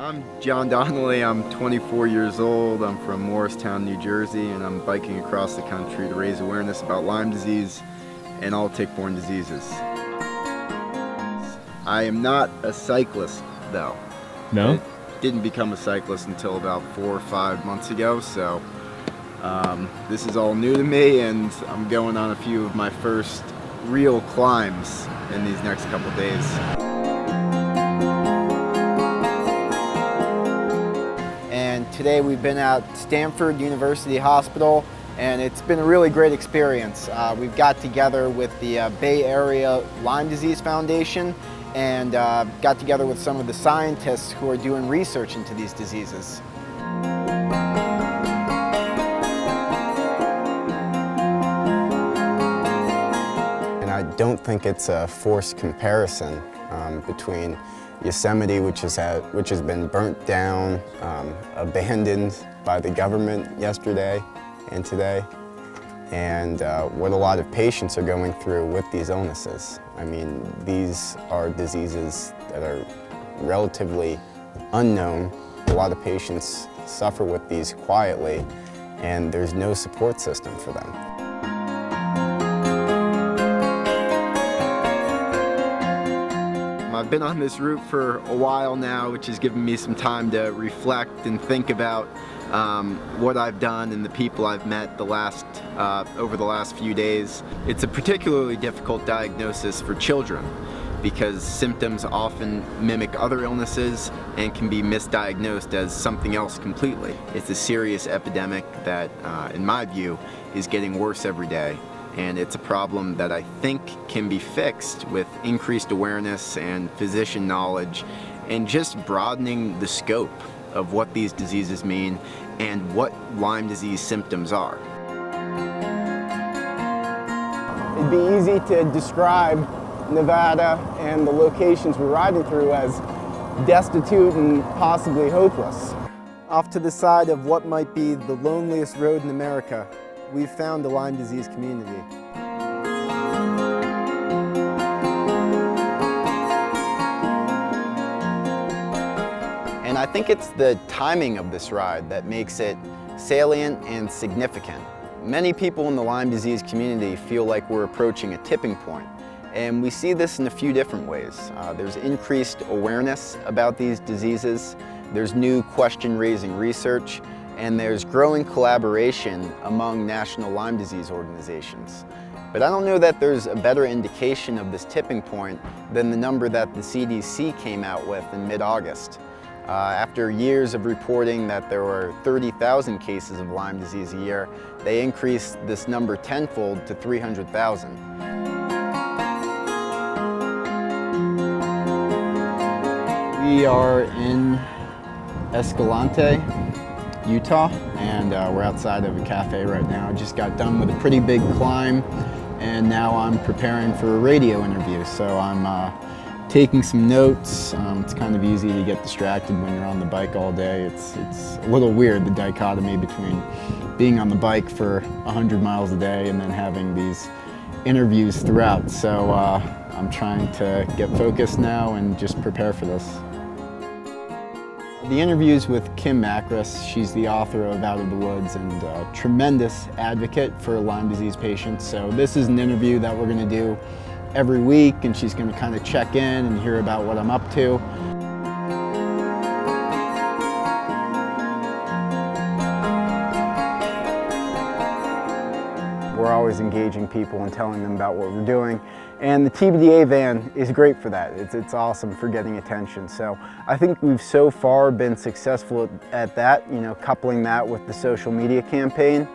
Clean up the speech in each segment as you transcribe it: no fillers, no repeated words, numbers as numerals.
I'm John Donnelly. I'm 24 years old. I'm from Morristown, New Jersey, and I'm biking across the country to raise awareness about Lyme disease and all tick-borne diseases. I am not a cyclist, though. No? I didn't become a cyclist until about 4 or 5 months ago, so this is all new to me, and I'm going on a few of my first real climbs in these next couple days. And today we've been at Stanford University Hospital, and it's been a really great experience. We've got together with the Bay Area Lyme Disease Foundation and got together with some of the scientists who are doing research into these diseases. And I don't think it's a forced comparison between Yosemite, which has been burnt down, abandoned by the government yesterday and today, and what a lot of patients are going through with these illnesses. I mean, these are diseases that are relatively unknown. A lot of patients suffer with these quietly, and there's no support system for them. I've been on this route for a while now, which has given me some time to reflect and think about what I've done and the people I've met over the last few days. It's a particularly difficult diagnosis for children because symptoms often mimic other illnesses and can be misdiagnosed as something else completely. It's a serious epidemic that, in my view, is getting worse every day. And it's a problem that I think can be fixed with increased awareness and physician knowledge and just broadening the scope of what these diseases mean and what Lyme disease symptoms are. It'd be easy to describe Nevada and the locations we're riding through as destitute and possibly hopeless. Off to the side of what might be the loneliest road in America, we've found a Lyme disease community. And I think it's the timing of this ride that makes it salient and significant. Many people in the Lyme disease community feel like we're approaching a tipping point, and we see this in a few different ways. There's increased awareness about these diseases, there's new question-raising research, and there's growing collaboration among national Lyme disease organizations. But I don't know that there's a better indication of this tipping point than the number that the CDC came out with in mid-August. After years of reporting that there were 30,000 cases of Lyme disease a year, they increased this number tenfold to 300,000. We are in Escalante, Utah, and we're outside of a cafe right now. I just got done with a pretty big climb, and now I'm preparing for a radio interview. So I'm taking some notes. It's kind of easy to get distracted when you're on the bike all day. It's a little weird, the dichotomy between being on the bike for 100 miles a day and then having these interviews throughout. So I'm trying to get focused now and just prepare for this. The interview's with Kim Makris. She's the author of Out of the Woods and a tremendous advocate for Lyme disease patients. So this is an interview that we're going to do every week, and she's going to kind of check in and hear about what I'm up to. We're always engaging people and telling them about what we're doing. And the TBDA van is great for that. It's awesome for getting attention. So I think we've so far been successful at that, coupling that with the social media campaign.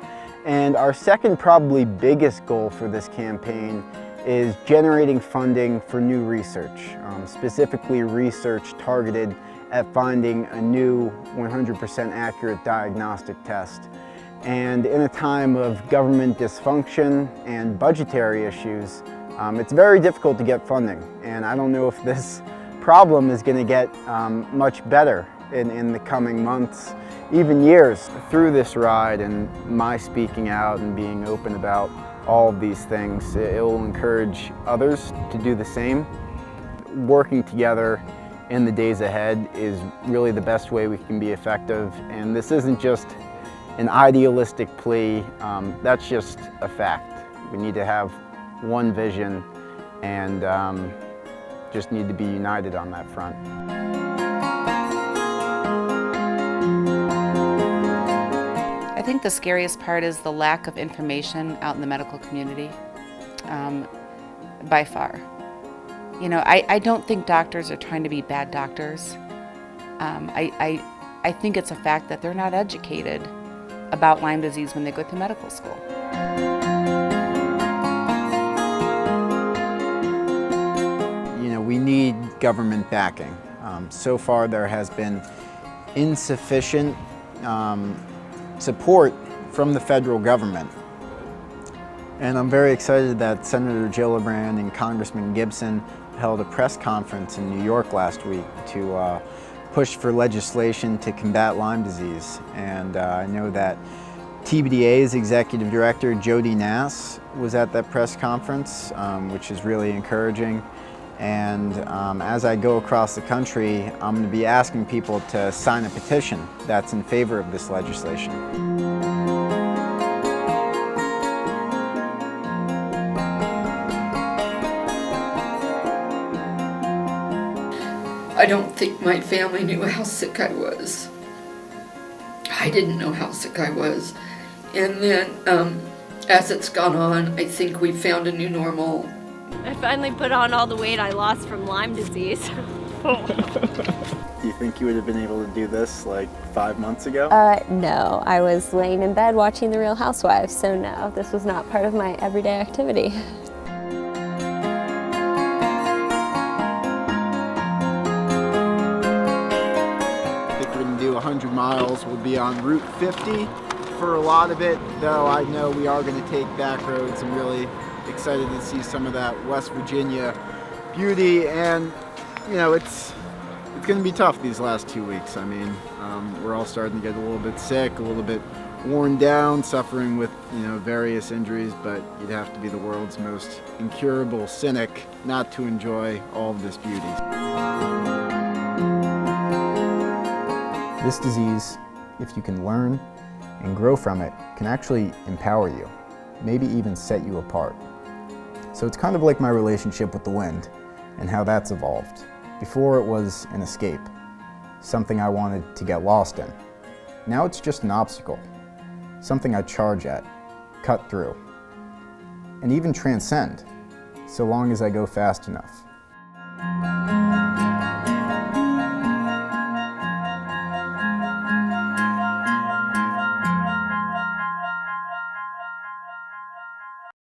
And our second, probably biggest goal for this campaign is generating funding for new research, specifically research targeted at finding a new 100% accurate diagnostic test. And in a time of government dysfunction and budgetary issues, it's very difficult to get funding. And I don't know if this problem is going to get much better in the coming months, even years. Through this ride and my speaking out and being open about all of these things, it will encourage others to do the same. Working together in the days ahead is really the best way we can be effective. And this isn't just an idealistic plea, that's just a fact. We need to have one vision and just need to be united on that front. I think the scariest part is the lack of information out in the medical community, by far. You know, I don't think doctors are trying to be bad doctors. I think it's a fact that they're not educated about Lyme disease when they go through medical school. You know, we need government backing. So far there has been insufficient support from the federal government. And I'm very excited that Senator Gillibrand and Congressman Gibson held a press conference in New York last week to push for legislation to combat Lyme disease. And I know that TBDA's Executive Director, Jody Nass, was at that press conference, which is really encouraging. And as I go across the country, I'm going to be asking people to sign a petition that's in favor of this legislation. I don't think my family knew how sick I was. I didn't know how sick I was. And then as it's gone on, I think we found a new normal. I finally put on all the weight I lost from Lyme disease. Do you think you would have been able to do this like 5 months ago? No, I was laying in bed watching The Real Housewives, so no, this was not part of my everyday activity. I think we're going to do 100 miles. We'll be on Route 50 for a lot of it, though I know we are going to take back roads. I'm really excited to see some of that West Virginia beauty, and you know, it's going to be tough these last 2 weeks. I mean, we're all starting to get a little bit sick, a little bit worn down, suffering with, you know, various injuries, but you'd have to be the world's most incurable cynic not to enjoy all of this beauty. This disease, if you can learn and grow from it, can actually empower you, maybe even set you apart. So it's kind of like my relationship with the wind and how that's evolved. Before it was an escape, something I wanted to get lost in. Now it's just an obstacle, something I charge at, cut through, and even transcend, so long as I go fast enough.